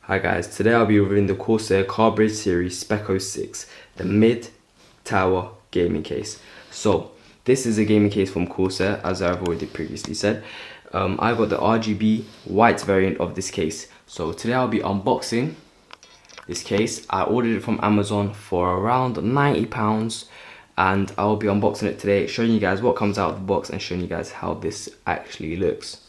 Hi guys, today I'll be reviewing the Corsair Carbidge series Spec 06, the mid-tower gaming case. So, this is a gaming case from Corsair, as I've already previously said. I got the RGB white variant of this case. So today I'll be unboxing this case. I ordered it from Amazon for around £90 and I'll be unboxing it today, showing you guys what comes out of the box and showing you guys how this actually looks.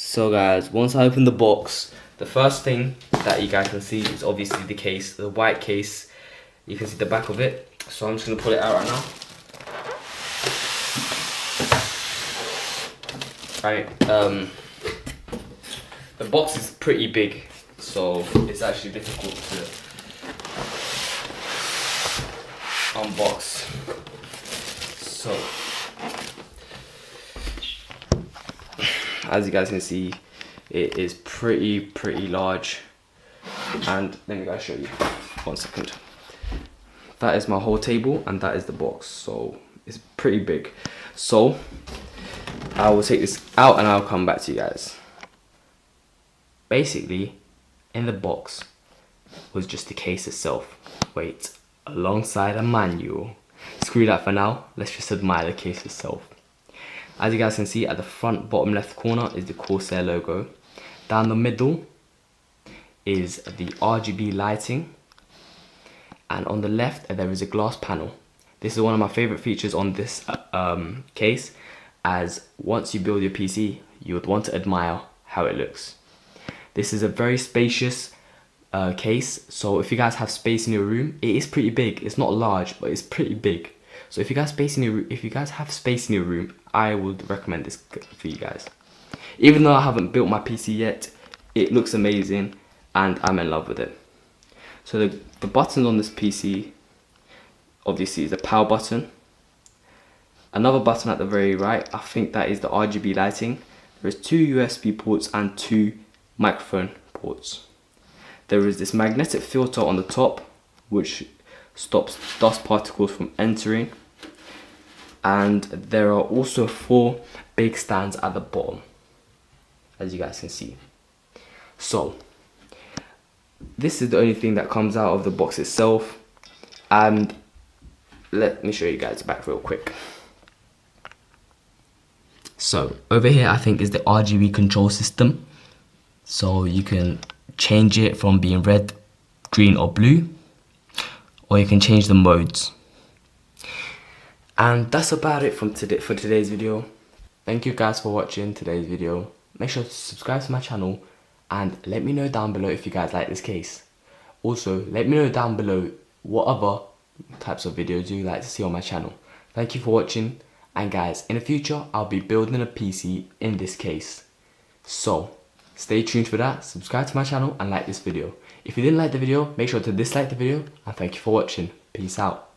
So guys, once I open the box, the first thing that you guys can see is obviously the case, the white case. You can see the back of it. So I'm just gonna pull it out right now. Right, the box is pretty big, so it's actually difficult to unbox. So, as you guys can see, it is pretty large. And let me guys show you. 1 second. That is my whole table, and that is the box. So it's pretty big. So I will take this out, and I'll come back to you guys. Basically, in the box was just the case itself. Wait, alongside a manual. Screw that for now. Let's just admire the case itself. As you guys can see, at the front bottom left corner is the Corsair logo. Down the middle is the RGB lighting. And on the left, there is a glass panel. This is one of my favorite features on this case, as once you build your PC, you would want to admire how it looks. This is a very spacious case, so if you guys have space in your room, it is pretty big. It's not large, but it's pretty big. So if you guys have space in your room, I would recommend this for you guys. Even though I haven't built my PC yet, it looks amazing and I'm in love with it. So the buttons on this PC, obviously, is the power button. Another button at the very right, I think that is the RGB lighting. There is 2 USB ports and 2 microphone ports. There is this magnetic filter on the top, which stops dust particles from entering. And there are also 4 big stands at the bottom, as you guys can see. So this is the only thing that comes out of the box itself, and let me show you guys the back real quick. So over here, I think, is the RGB control system. So you can change it from being red, green or blue, or you can change the modes. And that's about it for today's video. Thank you guys for watching today's video. Make sure to subscribe to my channel and let me know down below if you guys like this case. Also, let me know down below what other types of videos you like to see on my channel. Thank you for watching, and guys, in the future I'll be building a PC in this case. So stay tuned for that, subscribe to my channel and like this video. If you didn't like the video, make sure to dislike the video, and thank you for watching. Peace out.